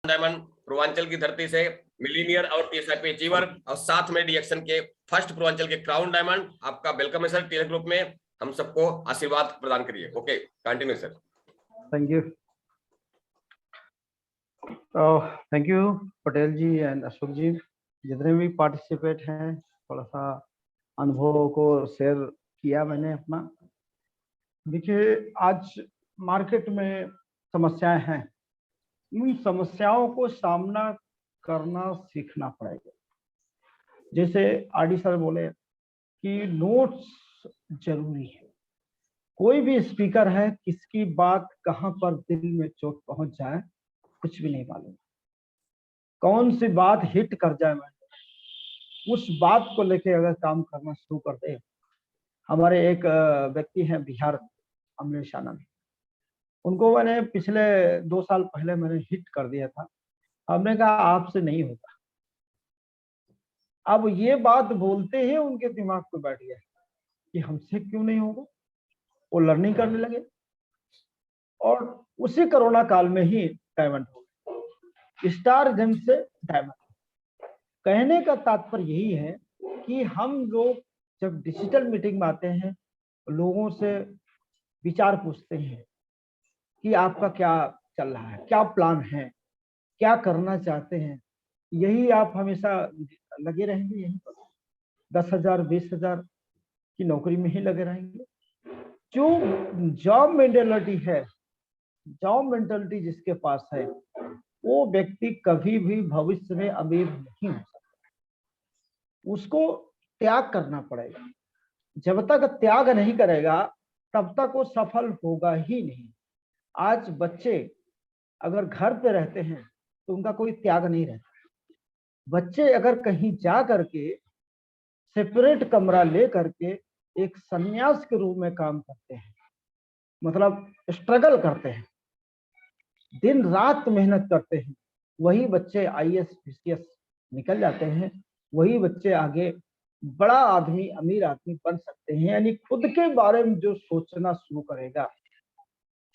Diamond Purvanchal की धरती से मिलीनियर और टीएसआईपी अचीवर और साथ में डीएक्शन के फर्स्ट पूर्वांचल के क्राउन डायमंड। आपका वेलकम है सर टीएल ग्रुप में। हम सबको आशीर्वाद प्रदान करिए। Okay, continue sir. Thank you. Thank you Patel ji and Ashok ji, जितने भी पार्टिसिपेट हैं। थोड़ा सा अनुभव को शेयर किया मैंने अपना। देखिए, आज मार्केट में समस्याएं हैं, उन समस्याओं को सामना करना सीखना पड़ेगा। जैसे आरडी सर बोले कि नोट्स जरूरी है। कोई भी स्पीकर है, किसकी बात कहां पर दिल में चोट पहुंच जाए कुछ भी नहीं मालूम। कौन सी बात हिट कर जाए, मैं उस बात को लेके अगर काम करना शुरू कर दे। हमारे एक व्यक्ति हैं बिहार, अमरीश आनंद, उनको मैंने पिछले 2 साल पहले मैंने हिट कर दिया था। हमने कहा आपसे नहीं होगा। अब ये बात बोलते ही उनके दिमाग पे बैठ गया कि हमसे क्यों नहीं होगा। वो लर्निंग करने लगे और उसी कोरोना काल में ही डायमंड हो गए, स्टार जंग से डायमंड। कहने का तात्पर्य यही है कि हम लोग जब डिजिटल मीटिंग में आते हैं, लोगों से विचार पूछते हैं कि आपका क्या चल रहा है, क्या प्लान है, क्या करना चाहते हैं। यही आप हमेशा लगे रहेंगे यहीं पर 10,000 20,000 की नौकरी में ही लगे रहेंगे। जो जॉब मेंटेलिटी है, जॉब मेंटेलिटी जिसके पास है, वो व्यक्ति कभी भी भविष्य में अमीर नहीं हो सकता। उसको त्याग करना पड़ेगा। जब तक त्याग नहीं करेगा तब तक वो सफल होगा ही नहीं। आज बच्चे अगर घर पे रहते हैं तो उनका कोई त्याग नहीं रहता। बच्चे अगर कहीं जा करके सेपरेट कमरा ले करके एक सन्यास के रूप में काम करते हैं, मतलब स्ट्रगल करते हैं, दिन रात मेहनत करते हैं, वही बच्चे आईएएस पीसीएस निकल जाते हैं। वही बच्चे आगे बड़ा आदमी, अमीर आदमी बन सकते हैं। यानी खुद के बारे में जो सोचना शुरू करेगा,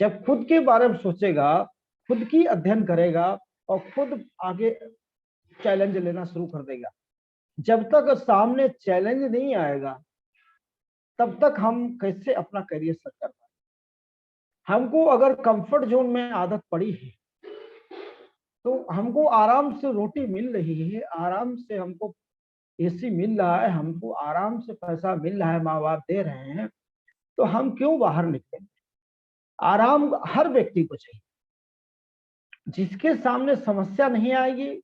जब खुद के बारे में सोचेगा, खुद की अध्ययन करेगा और खुद आगे चैलेंज लेना शुरू कर देगा। जब तक सामने चैलेंज नहीं आएगा तब तक हम कैसे अपना करियर सेट कर पाएंगे। हमको अगर कंफर्ट जोन में आदत पड़ी है तो हमको आराम से रोटी मिल रही है, आराम से हमको एसी मिल रहा है, हमको आराम से पैसा मिल रहा है, माँ बाप दे रहे हैं, तो हम क्यों बाहर निकलेंगे। आराम हर व्यक्ति को चाहिए। जिसके सामने समस्या नहीं आएगी,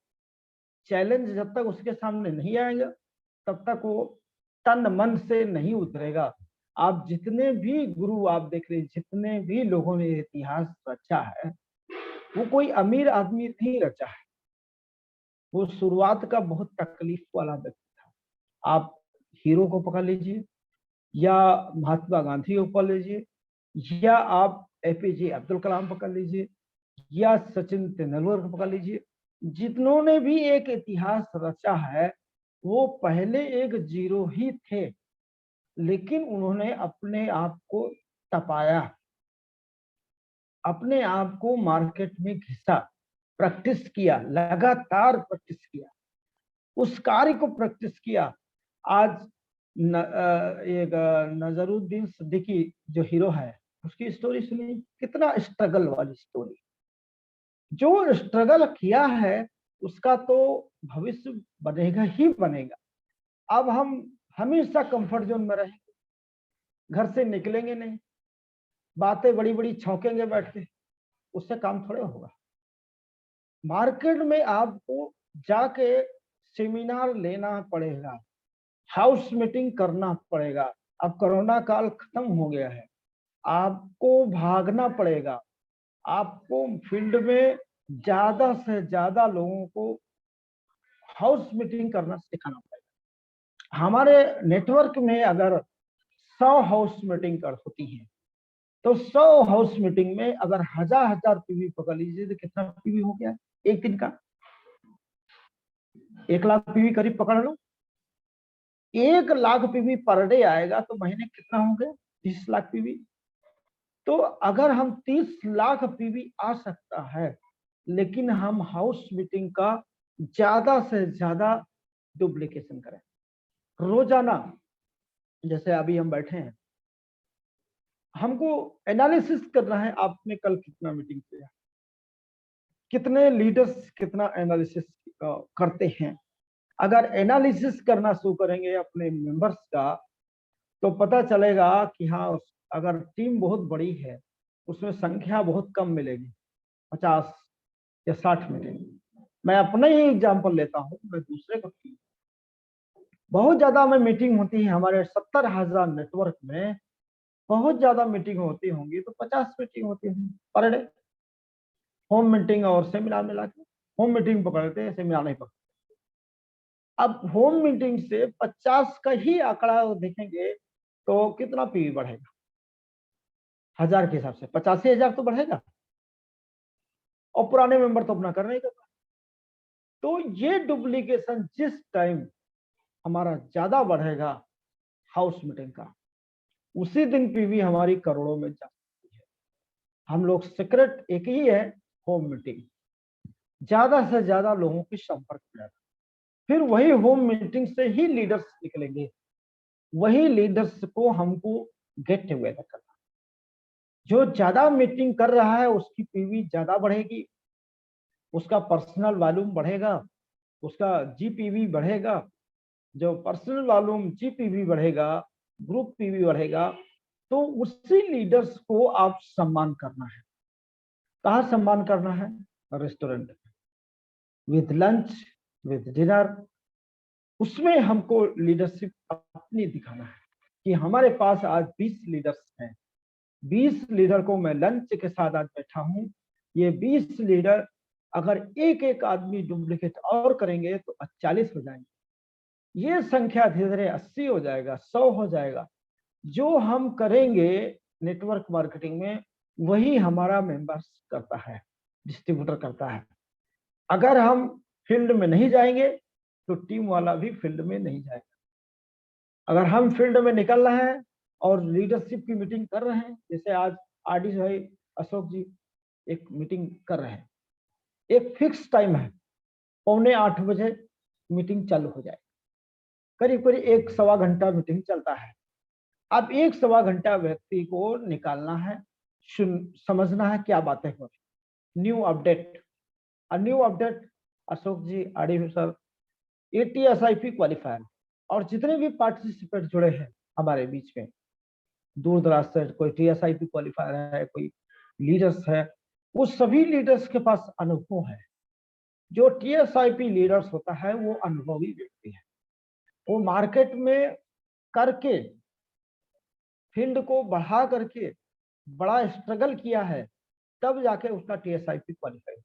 चैलेंज जब तक उसके सामने नहीं आएगा तब तक वो तन मन से नहीं उतरेगा। आप जितने भी गुरु आप देख रहे हैं, जितने भी लोगों ने इतिहास रचा है, वो कोई अमीर आदमी नहीं रचा है। वो शुरुआत का बहुत तकलीफ वाला व्यक्ति था। आप हीरो को पकड़ लीजिए, या महात्मा गांधी को पकड़ लीजिए, या आप एपीजे अब्दुल कलाम पकड़ लीजिए, या सचिन तेंदुलकर को पकड़ लीजिए। जिन्होंने भी एक इतिहास रचा है वो पहले एक जीरो ही थे, लेकिन उन्होंने अपने आप को तपाया, अपने आप को मार्केट में घिसा, प्रैक्टिस किया, लगातार प्रैक्टिस किया, उस कार्य को प्रैक्टिस किया। आज एक नजरुद्दीन सिद्दीकी जो हीरो है, उसकी स्टोरी सुनिए, कितना स्ट्रगल वाली स्टोरी। जो स्ट्रगल किया है उसका तो भविष्य बनेगा ही बनेगा। अब हम हमेशा कंफर्ट जोन में रहेंगे, घर से निकलेंगे नहीं, बातें बड़ी बड़ी छौकेंगे बैठ के, उससे काम थोड़े होगा। मार्केट में आपको जाके सेमिनार लेना पड़ेगा, हाउस मीटिंग करना पड़ेगा। अब कोरोना काल खत्म हो गया है, आपको भागना पड़ेगा। आपको फील्ड में ज्यादा से ज्यादा लोगों को हाउस मीटिंग करना सिखाना पड़ेगा। हमारे नेटवर्क में अगर 100 हाउस मीटिंग होती है तो 100 हाउस मीटिंग में अगर 1000 पीवी पकड़ लीजिए तो कितना पीवी हो गया एक दिन का? 1 लाख पीवी करीब पकड़ लो। 1 लाख पीवी पर डे आएगा तो महीने कितना हो गया? 30 लाख पीवी। तो अगर हम 30 लाख पीवी आ सकता है, लेकिन हम हाउस मीटिंग का ज्यादा से ज्यादा डुप्लीकेशन करें। रोजाना जैसे अभी हम बैठे हैं, हमको एनालिसिस करना है, आपने कल कितना मीटिंग किया, कितने लीडर्स कितना एनालिसिस करते हैं। अगर एनालिसिस करना शुरू करेंगे अपने मेंबर्स का, तो पता चलेगा कि हाँ, अगर टीम बहुत बड़ी है उसमें संख्या बहुत कम मिलेगी, 50 या 60 मीटिंग। मैं अपना ही एग्जांपल लेता हूँ, मैं दूसरे को बहुत ज्यादा में मीटिंग होती है हमारे 70,000 नेटवर्क में, बहुत ज्यादा मीटिंग होती होंगी तो 50 मीटिंग होती होंगी पर डे। होम मीटिंग और सेमिनार मिला के, होम मीटिंग पकड़ते हैं, सेमिनार नहीं पकड़ते। अब होम मीटिंग से 50 का ही आंकड़ा देखेंगे तो कितना पीवी बढ़ेगा? 1000 के हिसाब से 85,000 तो बढ़ेगा, और पुराने मेंबर तो अपना कर नहीं करता। तो ये डुप्लीकेशन जिस टाइम हमारा ज्यादा बढ़ेगा हाउस मीटिंग का, उसी दिन पीवी हमारी करोड़ों में जा सकती है। हम लोग सीक्रेट एक ही है, होम मीटिंग, ज्यादा से ज्यादा लोगों के संपर्क में रहना। फिर वही होम मीटिंग से ही लीडर्स निकलेंगे, वही लीडर्स को हमको गेट टुगेदर करना। जो ज्यादा मीटिंग कर रहा है उसकी पीवी ज्यादा बढ़ेगी, उसका पर्सनल वॉल्यूम बढ़ेगा, उसका जीपीवी बढ़ेगा। जो पर्सनल वॉल्यूम जीपीवी बढ़ेगा, ग्रुप पीवी बढ़ेगा, तो उसी लीडर्स को आप सम्मान करना है। कहाँ सम्मान करना है? Restaurant, with lunch, with dinner. उसमें हमको लीडरशिप अपनी दिखाना है कि हमारे पास आज 20 लीडर्स हैं, 20 लीडर को मैं लंच के साथ आज बैठा हूं। ये 20 लीडर अगर एक एक आदमी डुप्लीकेट और करेंगे तो 40 हो जाएंगे। ये संख्या धीरे धीरे 80 हो जाएगा, 100 हो जाएगा। जो हम करेंगे नेटवर्क मार्केटिंग में, वही हमारा मेंबर्स करता है, डिस्ट्रीब्यूटर करता है। अगर हम फील्ड में नहीं जाएंगे तो टीम वाला भी फील्ड में नहीं जाएगा। अगर हम फील्ड में निकल रहे हैं और लीडरशिप की मीटिंग कर रहे हैं, जैसे आज आरडी भाई अशोक जी एक मीटिंग कर रहे हैं, एक फिक्स टाइम है, 7:45 मीटिंग चालू हो जाए, करीब करीब 1-1.25 घंटा मीटिंग चलता है। अब 1-1.25 घंटा व्यक्ति को निकालना है, समझना है क्या बातें हो रही, new update. New update Ashok ji, RD sir, ये टीएसआईपी क्वालिफायर, और जितने भी पार्टिसिपेंट जुड़े हैं हमारे बीच में दूर दराज से, कोई टीएसआईपी क्वालिफायर है, कोई लीडर्स है, वो सभी लीडर्स के पास अनुभव है। जो टीएसआईपी लीडर्स होता है वो अनुभवी व्यक्ति है, वो मार्केट में करके, फील्ड को बढ़ा करके बड़ा स्ट्रगल किया है, तब जाके उसका टीएसआईपी क्वालिफाई,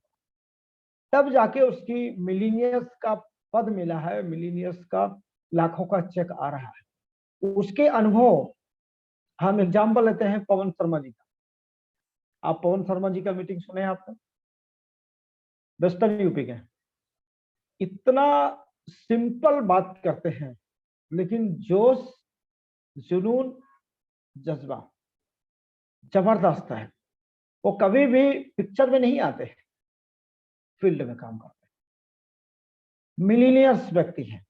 तब जाके उसकी मिलीनियर्स का पद मिला है, मिलीनियर्स का लाखों का चेक आ रहा है। उसके अनुभव, हम एग्जाम्पल लेते हैं पवन शर्मा जी का। आप पवन शर्मा जी का मीटिंग सुने हैं आपने? वेस्टर्न यूपी के, इतना सिंपल बात करते हैं, लेकिन जोश, जुनून, जज्बा जबरदस्त है। वो कभी भी पिक्चर में नहीं आते, फील्ड में काम करते हैं, मिलीनियर्स व्यक्ति हैं।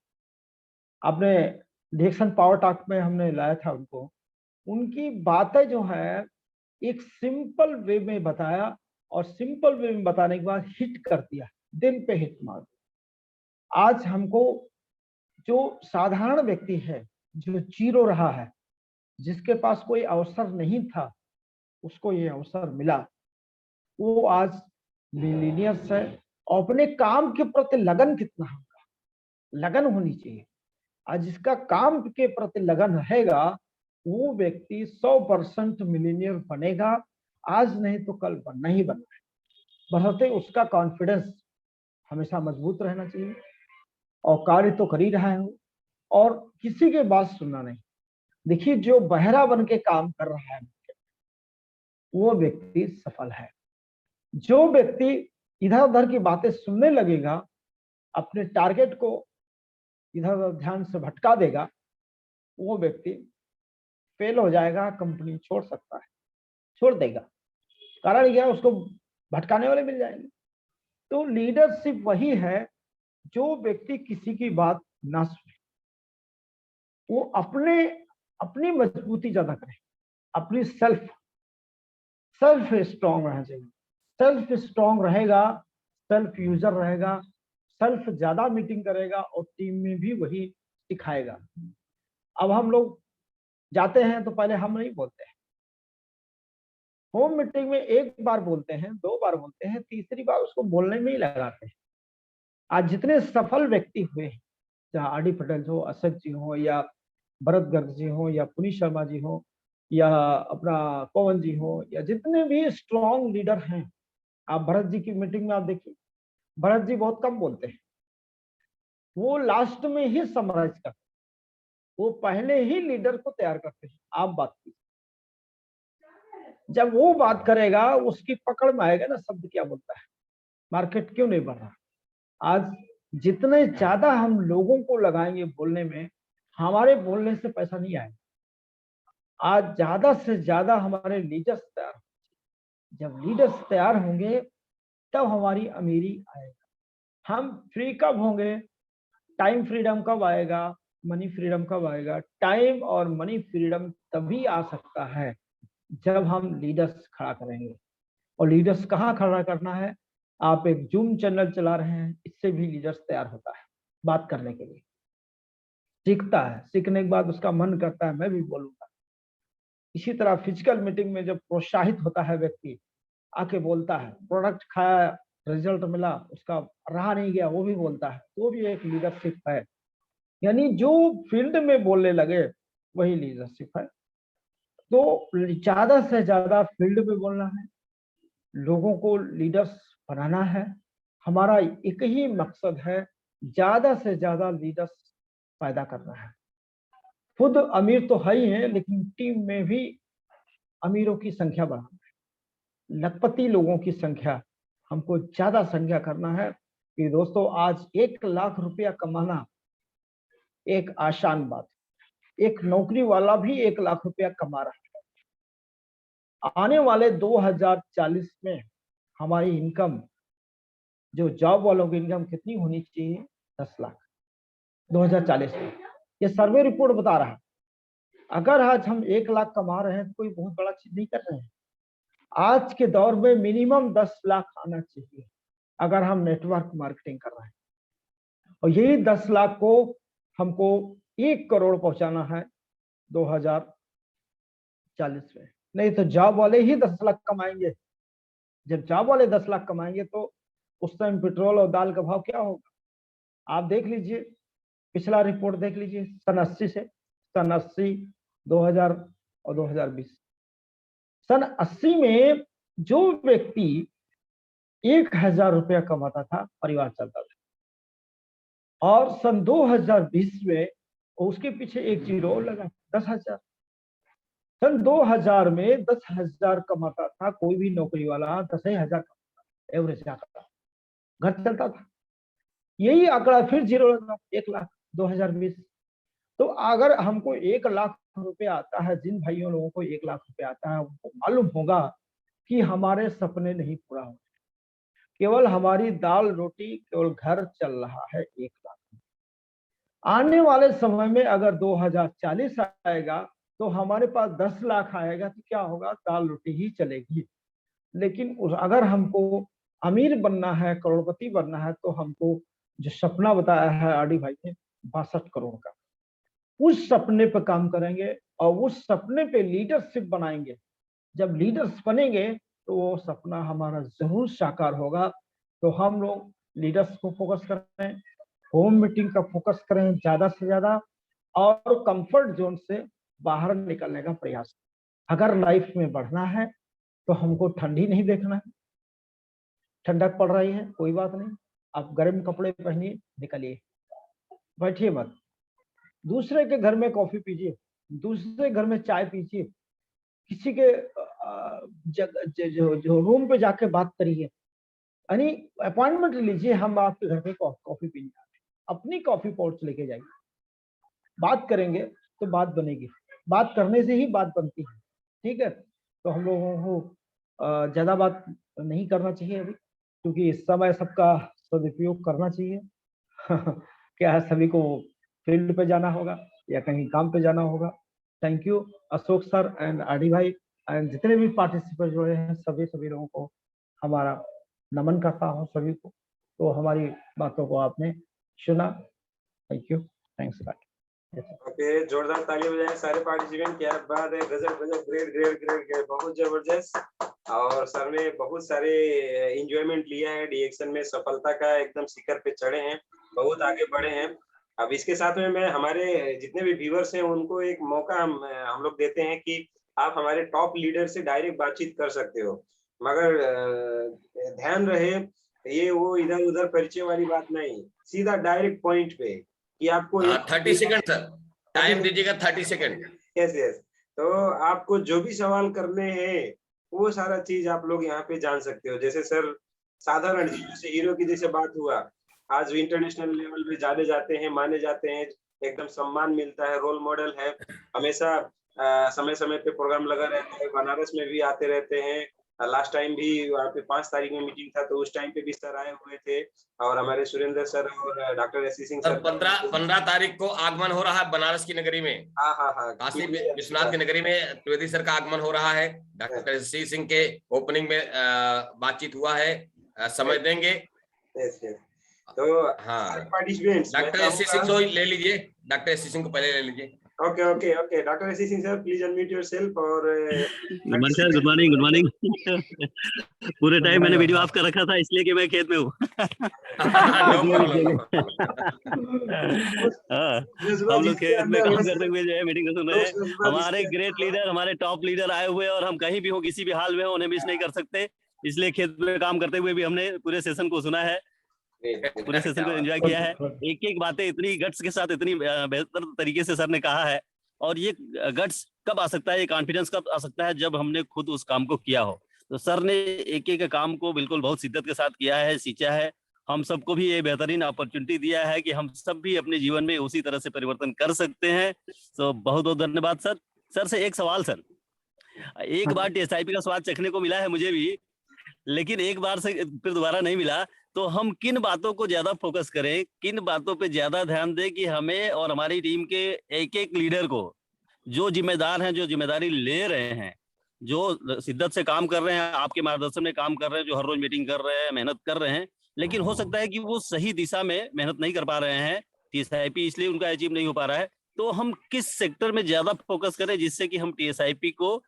आपने डिएक्शन पावर टॉक में हमने लाया था उनको, उनकी बातें जो है एक सिंपल वे में बताया, और सिंपल वे में बताने के बाद हिट कर दिया, दिल पे हिट मार दिया। आज हमको जो साधारण व्यक्ति है, जो जीरो रहा है, जिसके पास कोई अवसर नहीं था, उसको ये अवसर मिला, वो आज मिलीनियर्स है। और अपने काम के प्रति लगन कितना होगा, लगन होनी चाहिए। आज जिसका काम के प्रति लगन रहेगा, वो व्यक्ति 100% मिलीनियर बनेगा। आज नहीं तो कल बनना ही बनना है, बशर्ते उसका कॉन्फिडेंस हमेशा मजबूत रहना चाहिए, और कार्य तो कर ही रहा है वो, और किसी के बात सुनना नहीं। देखिए, जो बहरा बन के काम कर रहा है वो व्यक्ति सफल है। जो व्यक्ति इधर उधर की बातें सुनने लगेगा, अपने टारगेट को इधर उधर ध्यान से भटका देगा, वो व्यक्ति फेल हो जाएगा, कंपनी छोड़ सकता है, छोड़ देगा। कारण क्या है? उसको भटकाने वाले मिल जाएंगे। तो लीडरशिप वही है जो व्यक्ति किसी की बात ना सुने, वो अपनी मजबूती ज्यादा करे, अपनी सेल्फ स्ट्रांग रहना चाहिए। सेल्फ स्ट्रांग रहेगा, सेल्फ यूजर रहेगा, सेल्फ ज्यादा मीटिंग करेगा और टीम में भी वही सिखाएगा। अब हम लोग जाते हैं तो पहले हम नहीं बोलते हैं, होम मीटिंग में एक बार बोलते हैं, 2 बार बोलते हैं, तीसरी बार उसको बोलने में ही लगाते हैं। आज जितने सफल व्यक्ति हुए हैं, चाहे आर डी पटेल हो, अशोक जी हो, या भरत गर्ग जी हो, या पुनीत शर्मा जी हो, या अपना पवन जी हो, या जितने भी स्ट्रॉन्ग लीडर हैं, आप भरत जी की मीटिंग में आप देखिए, भरत जी बहुत कम बोलते हैं, वो लास्ट में ही समराइज करते हैं, वो पहले ही लीडर को तैयार करते हैं। आप बात कीजिए, जब वो बात करेगा उसकी पकड़ में आएगा ना शब्द क्या बोलता है, मार्केट क्यों नहीं बढ़ रहा। आज जितने ज्यादा हम लोगों को लगाएंगे बोलने में, हमारे बोलने से पैसा नहीं आएगा। आज ज्यादा से ज्यादा हमारे लीडर्स तैयार, जब लीडर्स तैयार होंगे तब हमारी अमीरी आएगा। हम फ्री कब होंगे, टाइम फ्रीडम कब आएगा, मनी फ्रीडम कब आएगा। टाइम और मनी फ्रीडम तभी आ सकता है जब हम लीडर्स खड़ा करेंगे। और लीडर्स कहाँ खड़ा करना है, आप एक जूम चैनल चला रहे हैं, इससे भी लीडर्स तैयार होता है बात करने के लिए, सीखता है, सीखने के बाद उसका मन करता है मैं भी बोलूंगा। इसी तरह फिजिकल मीटिंग में जब प्रोत्साहित होता है व्यक्ति, आके बोलता है, प्रोडक्ट खाया, रिजल्ट मिला, उसका रहा नहीं गया, वो भी बोलता है, तो भी एक लीडरशिप है। यानी जो फील्ड में बोलने लगे वही लीडरशिप है। तो ज्यादा से ज्यादा फील्ड में बोलना है, लोगों को लीडर्स बनाना है। हमारा एक ही मकसद है, ज्यादा से ज्यादा लीडर्स पैदा करना है। खुद अमीर तो है ही है, लेकिन टीम में भी अमीरों की संख्या बढ़ाना है, लखपति लोगों की संख्या हमको ज्यादा संख्या करना है। कि दोस्तों आज 1 लाख रुपया कमाना एक आसान बात, एक नौकरी वाला भी 1 लाख रुपया कमा रहा है। आने वाले 2040 में हमारी इनकम, जो जॉब वालों की इनकम कितनी होनी चाहिए, 10 लाख 2040 में। ये सर्वे रिपोर्ट बता रहा है। अगर आज हम 1 लाख कमा रहे हैं तो कोई बहुत बड़ा चीज नहीं कर रहे हैं। आज के दौर में मिनिमम 10 लाख आना चाहिए अगर हम नेटवर्क मार्केटिंग कर रहे हैं, और यही 10 लाख को हमको 1 करोड़ पहुंचाना है 2040 में। नहीं तो जॉब वाले ही 10 लाख कमाएंगे। जब जॉब वाले 10 लाख कमाएंगे तो उस टाइम पेट्रोल और दाल का भाव क्या होगा। आप देख लीजिए, पिछला रिपोर्ट देख लीजिए, सन 80 से, सन 80, 2000 और 2020। सन 80 में जो व्यक्ति 1000 रुपया कमाता था, परिवार चलता था। और सन 2020 में उसके पीछे एक जीरो और लगा, 10,000। सन 2000 में 10,000 कमाता था कोई भी नौकरी वाला, 10,000 एवरेज आता था, घर चलता था। यही आंकड़ा फिर जीरो लगा, 1 लाख 2020। तो अगर हमको 1 लाख रुपया आता है, जिन भाइयों लोगों को 1 लाख रुपया आता है, उनको मालूम होगा कि हमारे सपने नहीं पूरा हो, केवल हमारी दाल रोटी, केवल घर चल रहा है 1 लाख। आने वाले समय में अगर 2040 आएगा तो हमारे पास 10 लाख आएगा, तो क्या होगा, दाल रोटी ही चलेगी। लेकिन अगर हमको अमीर बनना है, करोड़पति बनना है, तो हमको जो सपना बताया है आरडी भाई ने 62 करोड़ का, उस सपने पर काम करेंगे और उस सपने पे लीडरशिप बनाएंगे। जब लीडर्स बनेंगे तो वो सपना हमारा जरूर साकार होगा। तो हम लोग लीडर्स को फोकस करें, होम मीटिंग का फोकस करें ज्यादा से ज्यादा, और कंफर्ट जोन से बाहर निकलने का प्रयास। अगर लाइफ में बढ़ना है तो हमको ठंडी नहीं देखना है, ठंडक पड़ रही है कोई बात नहीं, आप गर्म कपड़े पहनिए, निकलिए, बैठिए मत, दूसरे के घर में कॉफी पीजिए, दूसरे घर में चाय पीजिए, किसी के जो रूम पे जाके बात करिए, यानी अपॉइंटमेंट लीजिए, हम आपके घर पे कॉफी पीने आते हैं, अपनी कॉफी पॉट्स लेके जाइए, बात करेंगे तो बात बनेगी, बात करने से ही बात बनती है। ठीक है, तो हम लोगों को ज्यादा बात नहीं करना चाहिए अभी, क्योंकि इस समय सबका सदुपयोग करना चाहिए। क्या है, सभी को फील्ड पे जाना होगा या कहीं काम पे जाना होगा। Thank you Ashok sir and RD भाई एंड जितने भी पार्टिसिपेंट जुड़े हैं, सभी लोगों को हमारा नमन करता हूँ सभी को। तो हमारी बातों को आपने सुना, thank you, thanks lot. Okay, जोरदार ताली बजाएं सारे पार्टिसिपेंट। क्या बात है, गजब गजब, ग्रेट ग्रेट ग्रेट ग्रेट, बहुत जबरदस्त। और सर ने बहुत सारे एंजॉयमेंट लिया है डीएक्शन में, सफलता का एकदम शिखर पे चढ़े हैं, बहुत आगे बढ़े हैं। अब इसके साथ में मैं हमारे जितने भी व्यूअर्स हैं उनको एक मौका हम लोग देते हैं कि आप हमारे टॉप लीडर से डायरेक्ट बातचीत कर सकते हो, मगर ध्यान रहे ये वो इधर उधर परिचय वाली बात नहीं, सीधा डायरेक्ट पॉइंट पे कि आपको 30 सेकंड सर, टाइम दीजिएगा 30 सेकंड। यस यस, तो आपको जो भी सवाल करने हैं वो सारा चीज आप लोग यहाँ पे जान सकते हो। जैसे सर साधारण जैसे हीरो की जैसे बात हुआ, आज इंटरनेशनल लेवल पे जाने जाते हैं, माने जाते हैं, एकदम सम्मान मिलता है, रोल मॉडल है, हमेशा समय समय पे प्रोग्राम लगा रहता है, बनारस में भी आते रहते हैं। लास्ट टाइम भी वहाँ पे 5 तारीख में मीटिंग था तो उस टाइम पे भी सर आए हुए थे, और हमारे सुरेंद्र सर और doctor S C Singh sir 15 तारीख को आगमन हो रहा है बनारस की नगरी में। हाँ काशी विश्वनाथ की नगरी में त्रिवेदी सर का आगमन हो रहा है। डॉक्टर एस सी सिंह के ओपनिंग में बातचीत हुआ है, समय देंगे। तो हाँ, participants doctor S C Singh को ले लीजिए, डॉक्टर एस सी सिंह को पहले ले लीजिए। Okay okay okay, doctor S C Singh sir please unmute yourself. और good morning sir, good morning, good morning. पूरे टाइम मैंने वीडियो ऑफ कर रखा था इसलिए कि मैं खेत में हूँ। हम लोग खेत में काम करते हुए जो है मीटिंग सुन रहे हैं। हमारे ग्रेट लीडर, हमारे टॉप लीडर आए हुए, और हम कहीं भी हो, किसी भी हाल में हो, उन्हें मिस नहीं कर सकते, इसलिए खेत में काम करते हुए भी हमने पूरे सेशन को सुना है, पूरे सेशन को एंजॉय किया है। एक एक बातें इतनी गट्स के साथ, इतनी बेहतर तरीके से सर ने कहा है। और ये गट्स कब आ सकता है, ये कॉन्फिडेंस कब आ सकता है, जब हमने खुद उस काम को किया हो। तो सर ने एक एक काम को बिल्कुल बहुत शिद्दत के साथ किया है, सींचा है। हम सबको भी ये बेहतरीन अपॉर्चुनिटी दिया है कि हम सब भी अपने जीवन में उसी तरह से परिवर्तन कर सकते हैं। तो बहुत बहुत धन्यवाद सर। सर से एक सवाल सर, एक बार TSIP का स्वाद चखने को मिला है मुझे भी, लेकिन एक बार से फिर दोबारा नहीं मिला। तो हम किन बातों को ज्यादा फोकस करें, किन बातों पे ज्यादा ध्यान दें कि हमें और हमारी टीम के एक एक लीडर को, जो जिम्मेदार हैं, जो जिम्मेदारी ले रहे हैं, जो शिद्दत से काम कर रहे हैं, आपके मार्गदर्शन में काम कर रहे हैं, जो हर रोज मीटिंग कर रहे हैं, मेहनत कर रहे हैं, लेकिन हो सकता है कि वो सही दिशा में मेहनत नहीं कर पा रहे हैं, TSIP इसलिए उनका अचीव नहीं हो पा रहा है। तो हम किस सेक्टर में ज्यादा फोकस करें जिससे कि हम TSIP को,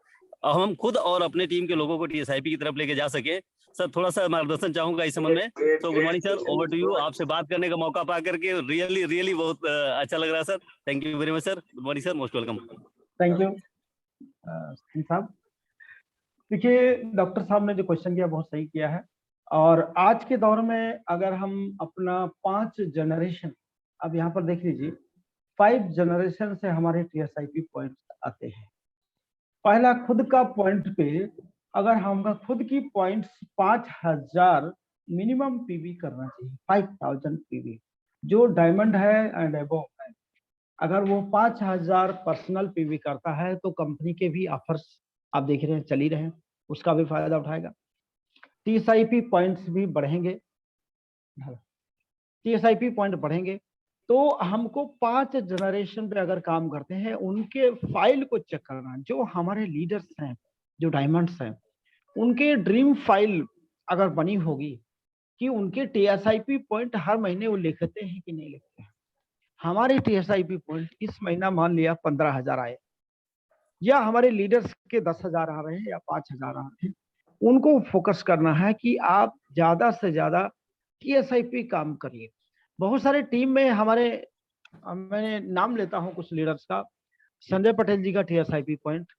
हम खुद और अपने टीम के लोगों को TSIP की तरफ लेके जा सके। सर थोड़ा सा मार्गदर्शन चाहूंगा इस संबंध में। तो good morning sir, over to you. आपसे बात करने का मौका पा करके रियली रियली बहुत अच्छा लग रहा है sir. Thank you very much sir. Good morning sir, most welcome. Thank you Singh साहब। देखिए, डॉक्टर साहब ने जो क्वेश्चन किया बहुत सही किया है। और आज के दौर में अगर हम अपना 5 जनरेशन, अब यहाँ पर देख लीजिए, 5 जनरेशन से हमारे TSIP पॉइंट्स आते हैं। पहला खुद का पॉइंट पे, अगर हम खुद की पॉइंट्स 5000 मिनिमम PV करना चाहिए, 5000 PV जो डायमंड है एंड अबव है। अगर वो 5000 पर्सनल PV करता है तो कंपनी के भी ऑफर्स आप देख रहे हैं चल ही रहे हैं, उसका भी फायदा उठाएगा। TSIP पॉइंट्स भी बढ़ेंगे, TSIP पॉइंट बढ़ेंगे तो हमको 5 जनरेशन पे अगर काम करते हैं, उनके फाइल को चेक करना। जो हमारे लीडर्स हैं, जो डायमंड्स हैं, उनके ड्रीम फाइल अगर बनी होगी कि उनके TSIP पॉइंट हर महीने वो लिखते हैं कि नहीं लिखते हैं। हमारे TSIP पॉइंट इस महीना मान लिया 15,000 आए, या हमारे लीडर्स के 10,000 आ रहे हैं या 5,000 आ रहे हैं, उनको फोकस करना है कि आप ज्यादा से ज्यादा TSIP काम करिए। बहुत सारे टीम में हमारे, मैंने नाम लेता हूं कुछ लीडर्स का, संजय पटेल जी का TSIP पॉइंट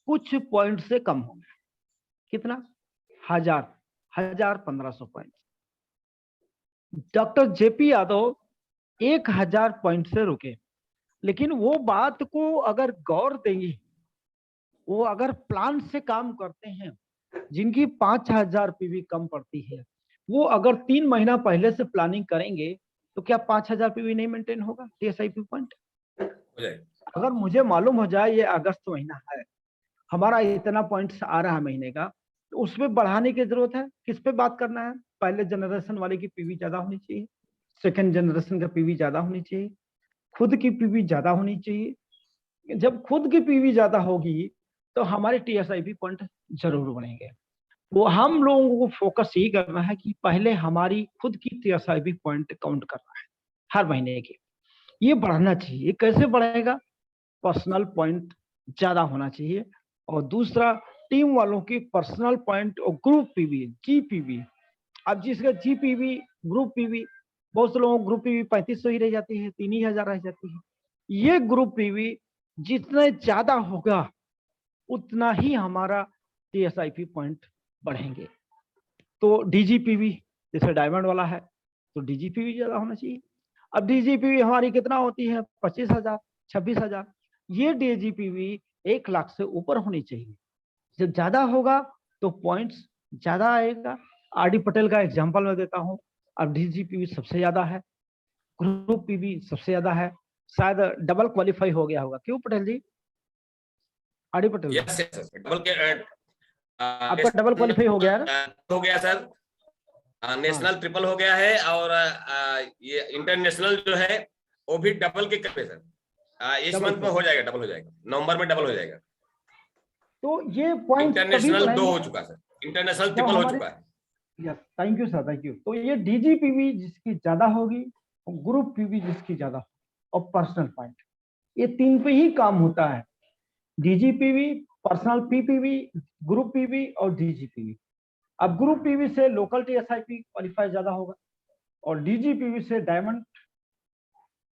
कुछ पॉइंट से कम हो गया। कितना? 1500 point. Doctor JP Yadav 1000 point से रुके, लेकिन वो बात को अगर गौर देंगे, वो अगर प्लान से काम करते हैं, जिनकी 5000 PV कम पड़ती है, वो अगर 3 महीना पहले से प्लानिंग करेंगे तो क्या 5000 PV नहीं मेंटेन होगा TSIP पॉइंट? अगर मुझे मालूम हो जाए ये अगस्त महीना है, हमारा इतना पॉइंट्स आ रहा है महीने का, तो उसमें बढ़ाने की जरूरत है। किस पे बात करना है? पहले जनरेशन वाले की पीवी ज्यादा होनी चाहिए, सेकंड जनरेशन का पीवी ज्यादा होनी चाहिए, खुद की पीवी ज्यादा होनी चाहिए। जब खुद की पीवी ज्यादा होगी तो हमारे टीएसआईपी पॉइंट जरूर बनेंगे। वो हम लोगों को फोकस यही करना है कि पहले हमारी खुद की टीएसआईपी पॉइंट काउंट करना है हर महीने के। ये बढ़ना चाहिए। कैसे बढ़ेगा? पर्सनल पॉइंट ज्यादा होना चाहिए। और दूसरा, टीम वालों की पर्सनल पॉइंट और ग्रुप पीवी, जीपीवी। अब जिसका जीपीवी, ग्रुप पीवी, बहुत से लोगों को ग्रुप पीवी 3500 ही रह जाती है, 3000 रह जाती है। ये ग्रुप पीवी जितना ज्यादा होगा उतना ही हमारा टीएसआईपी पॉइंट बढ़ेंगे। तो डीजीपीवी जैसे डायमंड वाला है तो डीजीपीवी ज्यादा होना चाहिए। अब डीजीपीवी हमारी कितना होती है? 25,000, 26,000। ये डीजीपीवी 1 लाख से ऊपर होनी चाहिए। जब ज्यादा होगा तो पॉइंट्स ज्यादा आएगा। आरडी पटेल का एग्जांपल मैं देता हूं। अब डीजीपीवी सबसे ज्यादा है, ग्रुप पीवी सबसे ज्यादा है, शायद डबल क्वालिफाई हो गया होगा। क्यों Patel ji? RD Patel yes yes double के आपका डबल क्वालिफाई हो गया है? हो गया सर, नेशनल ट्रिपल हो गया है और ये इंटरनेशनल जो है वो भी डबल के कर सर। इस मंथ में हो जाएगा, डबल हो जाएगा, नवंबर में डबल हो जाएगा। तो ये पॉइंट इंटरनेशनल 2 हो चुका सर, इंटरनेशनल ट्रिपल हो चुका है। Yes, thank you sir, thank you. तो ये डीजीपीवी जिसकी ज्यादा होगी, ग्रुप पीवी जिसकी ज्यादा होगी, और पर्सनल पॉइंट, ये 3 पे ही काम होता है। डीजीपीवी, पर्सनल पीपीवी, ग्रुप पीवी और डीजीपीवी। अब ग्रुप पीवी से लोकल टीएसआईपी क्वालिफाई ज्यादा होगा और डीजीपीवी से डायमंड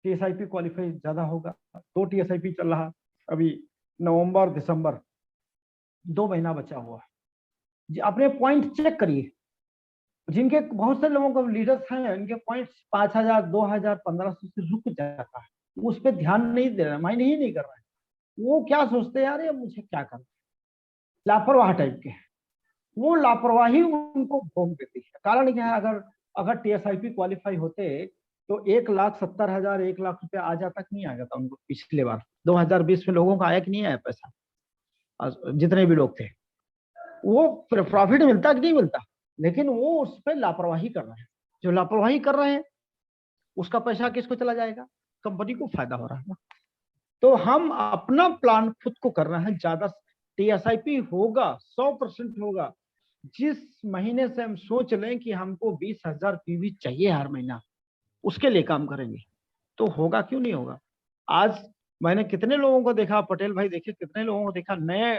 टीएसआईपी क्वालिफाई ज्यादा होगा। 2 टीएसआईपी चल रहा अभी, नवंबर दिसंबर, 2 महीना बचा हुआ है। अपने पॉइंट चेक करिए। जिनके बहुत से लोगों को लीडर्स हैं, इनके पॉइंट्स 5,000, 2,000, 1,500 से रुक जाता है। उस पर ध्यान नहीं दे रहा है, माइंड ही नहीं कर रहा है। वो क्या सोचते हैं, यार ये मुझे क्या करना, लापरवाह टाइप के। वो लापरवाही उनको भोग देती है। कारण क्या है? अगर टीएसआईपी क्वालिफाई होते तो 1,70,000, 1 लाख रुपया आ जाता कि नहीं आ जाता उनको? पिछले बार 2020 में लोगों का आया कि नहीं आया पैसा? जितने भी लोग थे, वो प्रॉफिट मिलता कि नहीं मिलता? लेकिन वो उस पर लापरवाही कर रहे हैं। जो लापरवाही कर रहे हैं उसका पैसा किसको चला जाएगा? कंपनी को फायदा हो रहा है ना। तो हम अपना प्लान खुद को करना है। ज्यादा टीएसआईपी होगा, 100% होगा। जिस महीने से हम सोच लें कि हमको 20,000 पीवी चाहिए हर महीना, उसके लिए काम करेंगे तो होगा। क्यों नहीं होगा? आज मैंने कितने लोगों को देखा, पटेल भाई देखिए, कितने लोगों को देखा, नए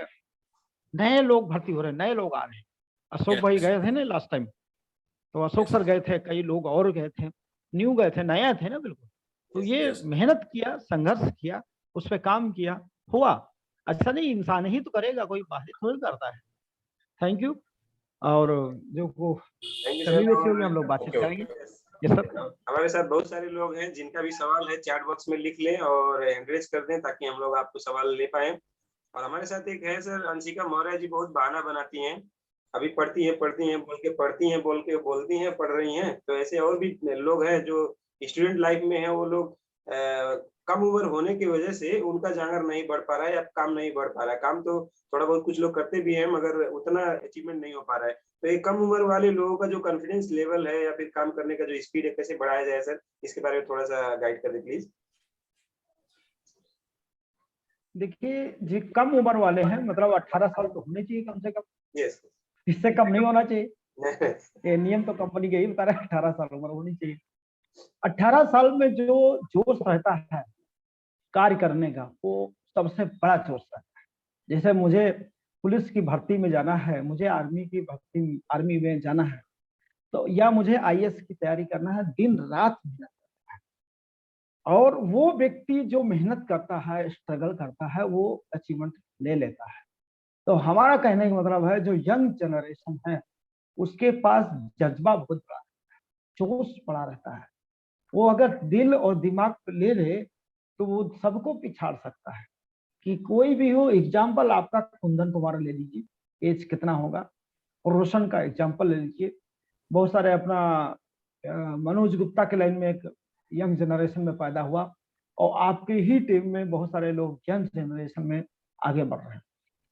नए लोग भर्ती हो रहे हैं, नए लोग आ रहे हैं। अशोक भाई गए थे ना लास्ट टाइम, तो अशोक सर गए थे, कई लोग और गए थे, न्यू गए थे, नया थे ना बिल्कुल। तो ये मेहनत किया, संघर्ष किया, उस पर काम किया, हुआ। अच्छा नहीं, इंसान ही तो करेगा, कोई बाहर थोड़ी करता है। Thank you. और जो कमी बेची होगी हम लोग बातचीत करेंगे। हमारे साथ बहुत सारे लोग हैं, जिनका भी सवाल है चैट बॉक्स में लिख लें और एंकरेज कर दें ताकि हम लोग आपको सवाल ले पाए। और हमारे साथ एक है सर अंशिका मौर्य जी, बहुत बहाना बनाती हैं, अभी पढ़ती हैं बोल के, पढ़ती हैं बोल के, बोलती हैं पढ़ रही हैं। तो ऐसे और भी लोग हैं जो स्टूडेंट लाइफ में है, वो लोग कम उम्र होने की वजह से उनका जांगर नहीं बढ़ पा रहा है या काम नहीं बढ़ पा रहा है। काम तो थोड़ा बहुत कुछ लोग करते भी हैं मगर उतना अचीवमेंट नहीं हो पा रहा है। तो ये कम उम्र वाले लोगों का जो कॉन्फिडेंस लेवल है या फिर काम करने का जो स्पीड है, कैसे बढ़ाया जाए सर, इसके बारे में थोड़ा सा गाइड कर दे प्लीज। देखिए जी, कम उम्र वाले हैं मतलब 18 साल तो होने चाहिए कम से कम। यस, इससे कम नहीं होना चाहिए। ये नियम तो कंपनी के ही बता रहा है, 18 साल उम्र होनी चाहिए। 18 साल में जो जोश रहता है कार्य करने का, वो सबसे बड़ा जोश रहता है। जैसे मुझे पुलिस की भर्ती में जाना है, मुझे आर्मी में जाना है, तो या मुझे आईएएस की तैयारी करना है, दिन रात मेहनत करता है। और वो व्यक्ति जो मेहनत करता है, स्ट्रगल करता है, वो अचीवमेंट ले लेता है। तो हमारा कहने का मतलब है, जो यंग जनरेशन है उसके पास जज्बा बहुत बड़ा है, जोश बड़ा रहता है। वो अगर दिल और दिमाग ले ले तो वो सबको पिछाड़ सकता है। कि कोई भी हो, एग्जाम्पल आपका कुंदन कुमार ले लीजिए, एज कितना होगा, और रोशन का एग्जाम्पल ले लीजिए। बहुत सारे अपना मनोज गुप्ता के लाइन में एक यंग जनरेशन में पैदा हुआ, और आपके ही टीम में बहुत सारे लोग यंग जनरेशन में आगे बढ़ रहे हैं।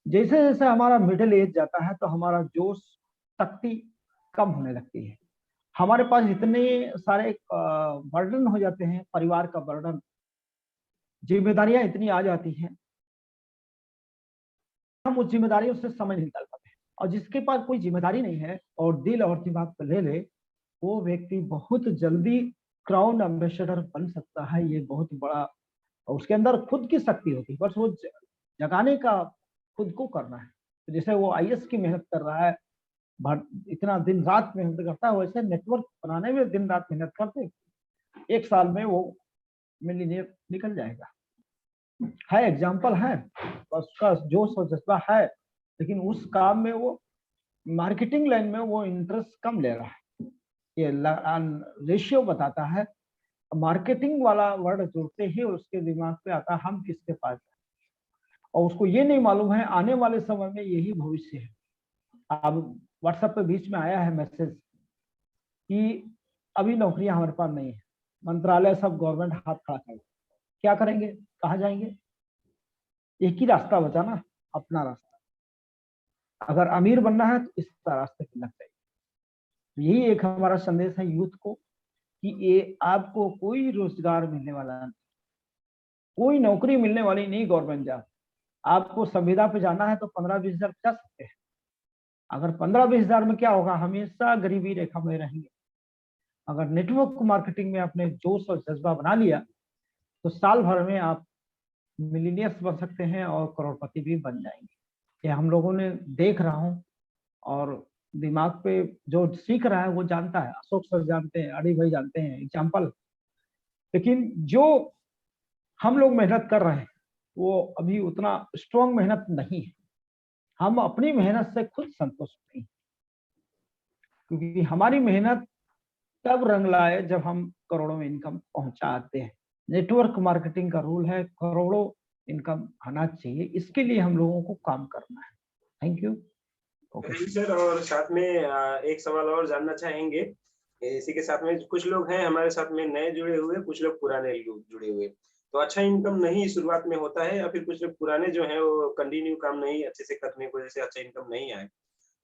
जैसे जैसे हमारा मिडिल एज जाता है तो हमारा जोश, शक्ति कम होने लगती है। हमारे पास इतने सारे बर्डन हो जाते हैं, परिवार का बर्डन, जिम्मेदारियां इतनी आ जाती हैं, हम उस जिम्मेदारियों से समय नहीं निकाल पाते। और जिसके पास कोई जिम्मेदारी नहीं है और दिल और दिमाग पे ले ले, वो व्यक्ति बहुत जल्दी क्राउन एम्बेसडर बन सकता है। ये बहुत बड़ा, उसके अंदर खुद की शक्ति होती है, बस वो जगाने का खुद को करना है। तो जैसे वो आईएएस की मेहनत कर रहा है, इतना दिन रात मेहनत करता है, वैसे नेटवर्क बनाने में दिन रात मेहनत करते, 1 साल में वो मिलीनियर निकल जाएगा। है, एग्जाम्पल है, उसका जोश और जज्बा है, लेकिन उस काम में वो मार्केटिंग लाइन में वो इंटरेस्ट कम ले रहा है। ये रेशियो बताता है। मार्केटिंग वाला वर्ड जुड़ते ही उसके दिमाग पे आता है हम किसके पास हैं, और उसको ये नहीं मालूम है आने वाले समय में यही भविष्य है। अब व्हाट्सएप पे बीच में आया है मैसेज कि अभी नौकरियां हमारे पास नहीं है, मंत्रालय सब गवर्नमेंट हाथ खड़ा कर, क्या करेंगे, कहाँ जाएंगे? एक ही रास्ता बचा ना, अपना रास्ता। अगर अमीर बनना है तो इस रास्ते पे लग जाइए। यही एक हमारा संदेश है यूथ को कि ये आपको कोई रोजगार मिलने वाला नहीं, कोई नौकरी मिलने वाली नहीं गवर्नमेंट जॉब। आपको संविदा पे जाना है तो 15-20 हजार जा सकते हैं। अगर 15-20 हजार में क्या होगा, हमेशा गरीबी रेखा में रहेंगे। अगर नेटवर्क मार्केटिंग में आपने जोश और जज्बा बना लिया तो साल भर में आप मिलीनियर्स बन सकते हैं और करोड़पति भी बन जाएंगे। ये हम लोगों ने देख रहा हूँ, और दिमाग पे जो सीख रहा है वो जानता है, अशोक सर जानते हैं, अड़ी भाई जानते हैं एग्जाम्पल। लेकिन जो हम लोग मेहनत कर रहे हैं वो अभी उतना स्ट्रॉन्ग मेहनत नहीं है। हम अपनी मेहनत से खुद संतुष्ट नहीं, क्योंकि हमारी मेहनत तब रंग लाए जब हम करोड़ों में इनकम पहुंचाते हैं। नेटवर्क मार्केटिंग का रूल है करोड़ों इनकम आना चाहिए, इसके लिए हम लोगों को काम करना है। Thank you. Thank you sir. और साथ में एक सवाल और जानना चाहेंगे, इसी के साथ में कुछ लोग हैं हमारे साथ में नए जुड़े हुए, कुछ लोग पुराने लोग जुड़े हुए। तो अच्छा इनकम नहीं शुरुआत में होता है, या फिर कुछ लोग पुराने जो हैं वो कंटिन्यू काम नहीं अच्छे से करने की वजह से अच्छा इनकम नहीं आए,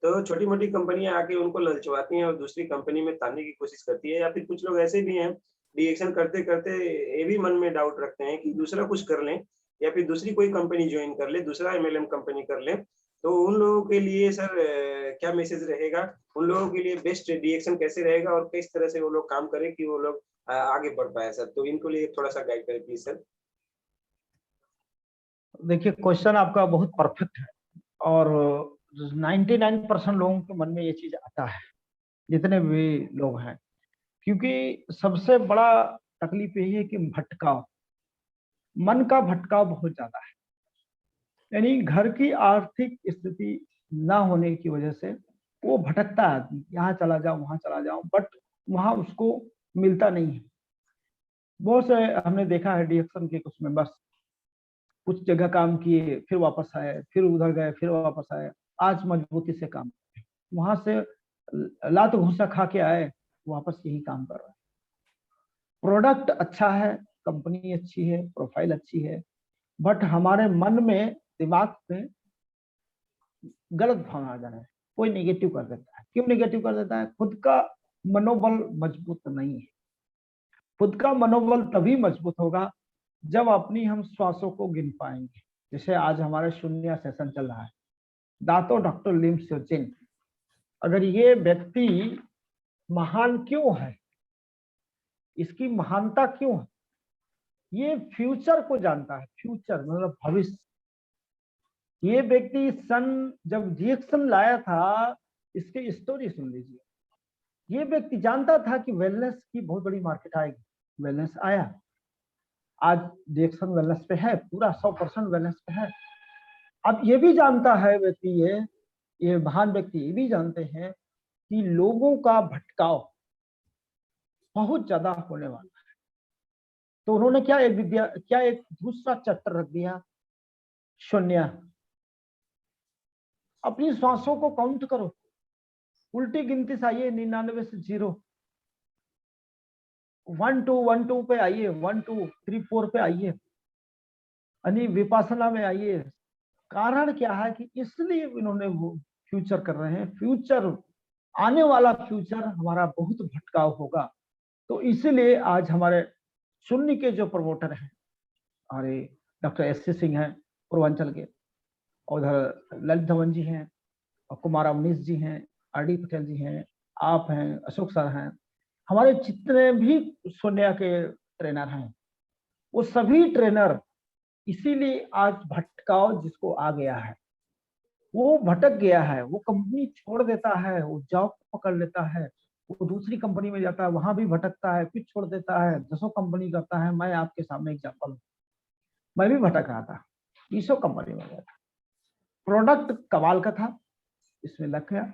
तो छोटी-मोटी कंपनियाँ आके उनको ललचवाती हैं और दूसरी कंपनी में तानने की कोशिश करती है। या फिर कुछ लोग ऐसे भी हैं, रिएक्शन करते-करते ये भी मन में डाउट रखते हैं कि दूसरा कुछ कर लें या फिर दूसरी कोई कंपनी जॉइन कर लें, दूसरा एमएलएम कंपनी कर लें। तो उन लोगों के लिए सर क्या मैसेज रहेगा? उन लोगों के लिए बेस्ट रिएक्शन कैसे रहेगा और किस तरह से वो लोग काम करें कि वो लोग आगे बढ़ पाएँ सर? तो इनको लिए थोड़ा-सा गाइड करें प्लीज़ सर। देखिए, क्वेश्चन आपका बहुत परफेक्ट है, और 99% लोगों के मन में ये चीज आता है, जितने भी लोग हैं। क्योंकि सबसे बड़ा तकलीफ यही है कि भटकाव, मन का भटकाव बहुत ज्यादा है। यानी घर की आर्थिक स्थिति ना होने की वजह से वो भटकता है, यहाँ चला जाओ वहां चला जाओ, बट वहां उसको मिलता नहीं है। बहुत से हमने देखा है डीएक्शन के कुछ मेंबर्स कुछ जगह काम किए, फिर वापस आए, फिर उधर गए, फिर वापस आए, आज मजबूती से काम, वहां से लात घूसा खा के आए, वापस यही काम कर रहे हैं। प्रोडक्ट अच्छा है, कंपनी अच्छी है, प्रोफाइल अच्छी है, बट हमारे मन में, दिमाग में गलत भावना आ जाना है, कोई नेगेटिव कर देता है। क्यों नेगेटिव कर देता है? खुद का मनोबल मजबूत नहीं है। खुद का मनोबल तभी मजबूत होगा जब अपनी हम श्वासों को गिन पाएंगे। जैसे आज हमारा शून्य सेशन चल रहा है, दातो डॉक्टर लिम स्योचिन, अगर ये व्यक्ति महान क्यों है, इसकी महानता क्यों है? ये फ्यूचर को जानता है, फ्यूचर मतलब भविष्य। ये व्यक्ति सन जब रिएक्शन लाया था, इसकी स्टोरी सुन लीजिए। ये व्यक्ति जानता था कि वेलनेस की बहुत बड़ी मार्केट आएगी, वेलनेस आया, आज रिएक्शन वेलनेस पे है, पूरा 100% वेलनेस पे है। अब ये भी जानता है व्यक्ति, ये महान व्यक्ति ये भी जानते हैं कि लोगों का भटकाव बहुत ज्यादा होने वाला है। तो उन्होंने क्या एक दूसरा चैप्टर रख दिया, शून्य। अपनी श्वासों को काउंट करो, उल्टी गिनती से आइए, 99 से 0, 1 2 1 2 पे आइए, 1 2 3 4 पे आइए, विपासना में आइए। कारण क्या है कि इसलिए इन्होंने वो फ्यूचर कर रहे हैं, फ्यूचर आने वाला फ्यूचर हमारा बहुत भटकाव होगा। तो इसीलिए आज हमारे शून्य के जो प्रमोटर हैं, हमारे डॉक्टर एस.सी. सिंह हैं पूर्वांचल के, उधर ललित धवन जी हैं, और कुमार अवनीश जी हैं, आर.डी. पटेल जी हैं, आप हैं, अशोक सर हैं, हमारे जितने भी सोनिया के ट्रेनर हैं, वो सभी ट्रेनर इसीलिए आज भटकाव जिसको आ गया है, वो भटक गया है, वो कंपनी छोड़ देता है, वो जॉब पकड़ लेता है, वो दूसरी कंपनी में जाता है, वहां भी भटकता है, फिर छोड़ देता है, 10 कंपनी करता है। मैं आपके सामने एग्जांपल हूँ, मैं भी भटक रहा था, 20 कंपनी में गया था, प्रोडक्ट कमाल का था, इसमें लग गया।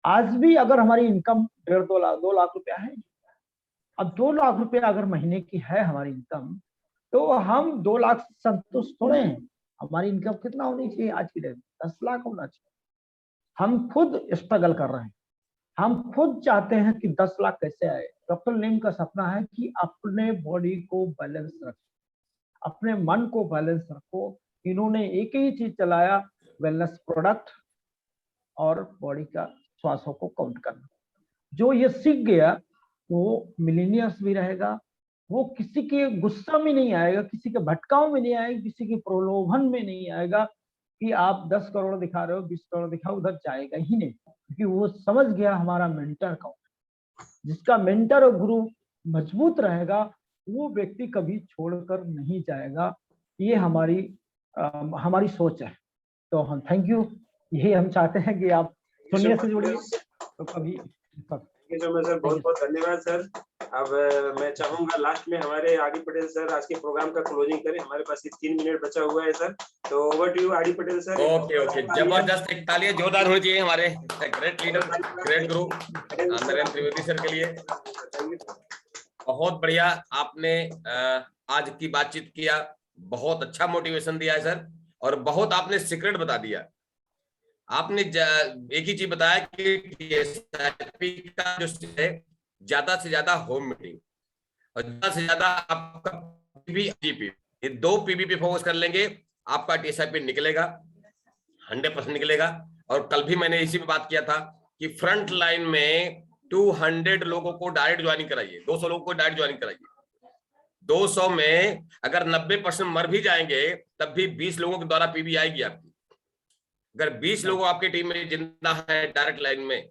आज भी अगर हमारी इनकम 2 लाख रुपया है, अब 2 लाख रुपया अगर महीने की है हमारी इनकम, तो हम 2 लाख से संतुष्ट थोड़े हैं। हमारी इनकम कितना होनी चाहिए आज की डेट में? 10 लाख होना चाहिए। हम खुद स्ट्रगल कर रहे हैं, हम खुद चाहते हैं कि 10 लाख कैसे आए। डॉक्टर नीम का सपना है कि अपने बॉडी को बैलेंस रखो, अपने मन को बैलेंस रखो। इन्होंने एक ही चीज चलाया, वेलनेस प्रोडक्ट और बॉडी का श्वासों को काउंट करना। जो ये सीख गया वो मिलीनियर्स भी रहेगा, वो किसी के गुस्सा में नहीं आएगा, किसी के भटकाव में नहीं आएगा, किसी के प्रलोभन में नहीं आएगा कि आप 10 करोड़ दिखा रहे हो, 20 करोड़ दिखाओ, उधर जाएगा ही नहीं, क्योंकि वो समझ गया हमारा मेंटर कौन है। जिसका मेंटर और गुरु मजबूत रहेगा, वो व्यक्ति कभी छोड़कर नहीं जाएगा। ये हमारी सोच है। तो हम थैंक यू, यही हम चाहते हैं कि आप सोनिया से जुड़िए तो कभी सर, बहुत बहुत धन्यवाद सर। अब मैं चाहूंगा लास्ट में हमारे आर.डी. पटेल सर आज के प्रोग्राम का क्लोजिंग करें। हमारे पास 3 मिनट बचा हुआ है सर, तो ओवर टू यू आर.डी. पटेल सर। ओके, जबरदस्त, एक तालियां जोरदार होनी चाहिए हमारे ग्रेट लीडर, ग्रेट गुरु नरेंद्र त्रिवेदी सर के लिए। बहुत बढ़िया आपने आज की बातचीत किया, बहुत अच्छा मोटिवेशन दिया है सर, और बहुत आपने सीक्रेट बता दिया। आपने एक ही चीज बताया कि TSIP का जो है ज्यादा से ज्यादा होम मीटिंग और ज्यादा से ज्यादा आपका PVP, ये 2 PV पे फोकस कर लेंगे, आपका TSIP निकलेगा, 100% निकलेगा। और कल भी मैंने इसी पे बात किया था कि फ्रंट लाइन में 200 लोगों को डायरेक्ट ज्वाइनिंग कराइए, 200 लोगों को डायरेक्ट ज्वाइनिंग कराइए। 200 में अगर 90% मर भी जाएंगे तब भी 20 लोगों के द्वारा PV आएगी आपकी। अगर 20 लोग आपके टीम में जिंदा है डायरेक्ट लाइन में,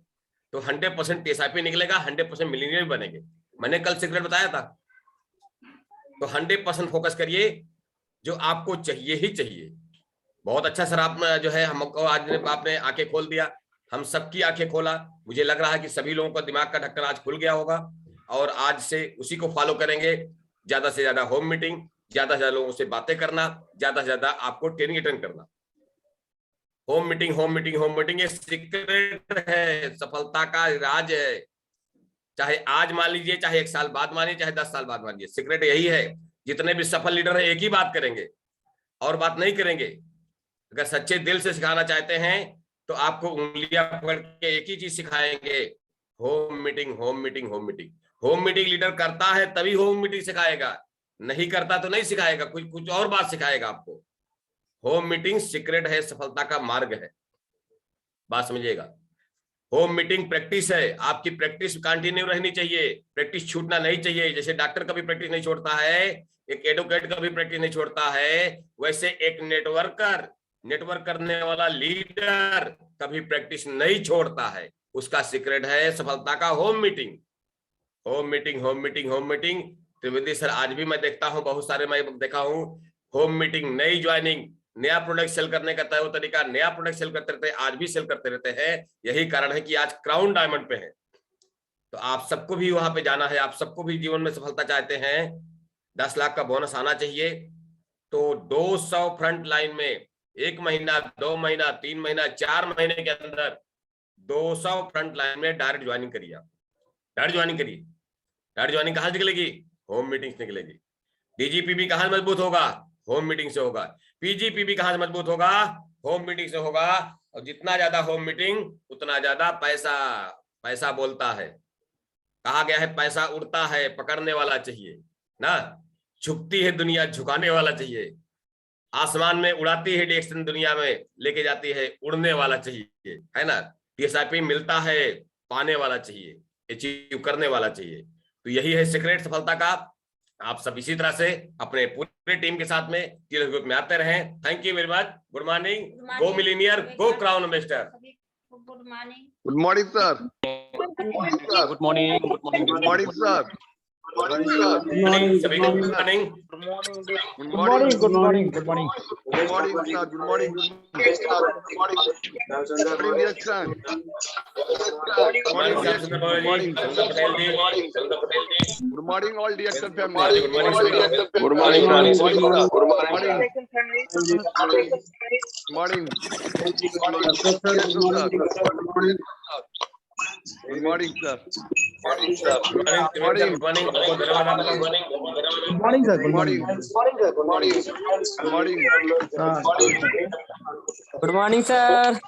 तो 100% TSIP निकलेगा, 100% मिलीनियर बनेंगे। मैंने कल सीक्रेट बताया था। तो 100% फोकस करिए, जो आपको चाहिए ही चाहिए। बहुत अच्छा सर, आप जो है हमको आज आपने आंखें खोल दिया, हम सबकी आंखें खोला। मुझे लग रहा है कि सभी लोगों का दिमाग का ढक्कन आज खुल गया होगा, और आज से उसी को फॉलो करेंगे। ज्यादा से ज्यादा होम मीटिंग, ज्यादा से ज्यादा लोगों से बातें करना, ज्यादा से ज्यादा आपको ट्रेनिंग अटेंड करना। Home meeting, home meeting, home meeting, ये सीक्रेट है, सफलता का राज है। चाहे आज मान लीजिए, चाहे 1 साल बाद मानिए, चाहे 10 साल बाद मानिए, सीक्रेट यही है। जितने भी सफल लीडर है एक ही बात करेंगे और बात नहीं करेंगे। अगर सच्चे दिल से सिखाना चाहते हैं तो आपको उंगलियां पकड़ के एक ही चीज सिखाएंगे, home meeting, home meeting, home meeting. Home meeting leader करता है तभी होम मीटिंग सिखाएगा, नहीं करता तो नहीं सिखाएगा, कुछ और बात सिखाएगा आपको। होम मीटिंग सीक्रेट है, सफलता का मार्ग है, बात समझिएगा। होम मीटिंग प्रैक्टिस है, आपकी प्रैक्टिस कंटिन्यू रहनी चाहिए, प्रैक्टिस छूटना नहीं चाहिए। जैसे डॉक्टर कभी प्रैक्टिस नहीं छोड़ता है, एक एडवोकेट कभी प्रैक्टिस नहीं छोड़ता है, वैसे एक नेटवर्क करने वाला लीडर कभी प्रैक्टिस नहीं छोड़ता है। उसका सीक्रेट है सफलता का home meeting. Home meeting, home meeting, home meeting. Trivedi sir आज भी मैं देखता हूं, बहुत सारे मैं देखा हूं, होम मीटिंग, नई ज्वाइनिंग, नया प्रोडक्ट सेल करने का तय तरीका, नया प्रोडक्ट सेल करते रहते हैं, आज भी सेल करते रहते हैं। यही कारण है कि आज क्राउन डायमंड पे है। तो आप सबको भी वहां पे जाना है, आप सबको भी जीवन में सफलता चाहते हैं, 10 लाख का बोनस आना चाहिए। तो 200 फ्रंट लाइन में 1 महीना, 2 महीना, 3 महीना, 4 महीने के अंदर 200 फ्रंट लाइन में डायरेक्ट ज्वाइनिंग करिए। आप डायरेक्ट ज्वाइनिंग करिए। डायरेक्ट ज्वाइनिंग कहां से निकलेगी? होम मीटिंग से निकलेगी। DGPB कहां से मजबूत होगा? होम मीटिंग से होगा। PGPB कहां से मजबूत होगा? होम मीटिंग से होगा। और जितना ज्यादा होम मीटिंग उतना ज्यादा पैसा बोलता है। कहा गया है पैसा उड़ता है, पकड़ने वाला चाहिए ना। झुकती है दुनिया, झुकाने वाला चाहिए। आसमान में उड़ाती है डायरेक्शन, दुनिया में लेके जाती है, उड़ने वाला चाहिए, है ना। TSIP मिलता है पाने वाला चाहिए, अचीव करने वाला चाहिए। तो यही है सीक्रेट सफलता का। आप सब इसी तरह से अपने पूरे टीम के साथ में टीएलएस ग्रुप में आते रहें। Thank you very much. Good morning, go millionaire, go crown investor. Good morning. Good morning, sir. Good morning, sir. Good morning, good morning, Good morning, sir. Good morning, sir. सभी को good morning. Good morning. Good morning, good morning, good morning. Good morning, sir. Good morning. Good morning. Good morning, dear son. Good morning, dear son. Good morning. Good morning, all dear son family. Good morning सभी को। Good morning, sir. Good morning, sir. Good morning. Good morning. Yes, sir. Good morning, sir. Good morning, बहुत धन्यवाद आपका। Good morning sir, Good morning. Good morning. Good morning. हाँ। Good morning sir.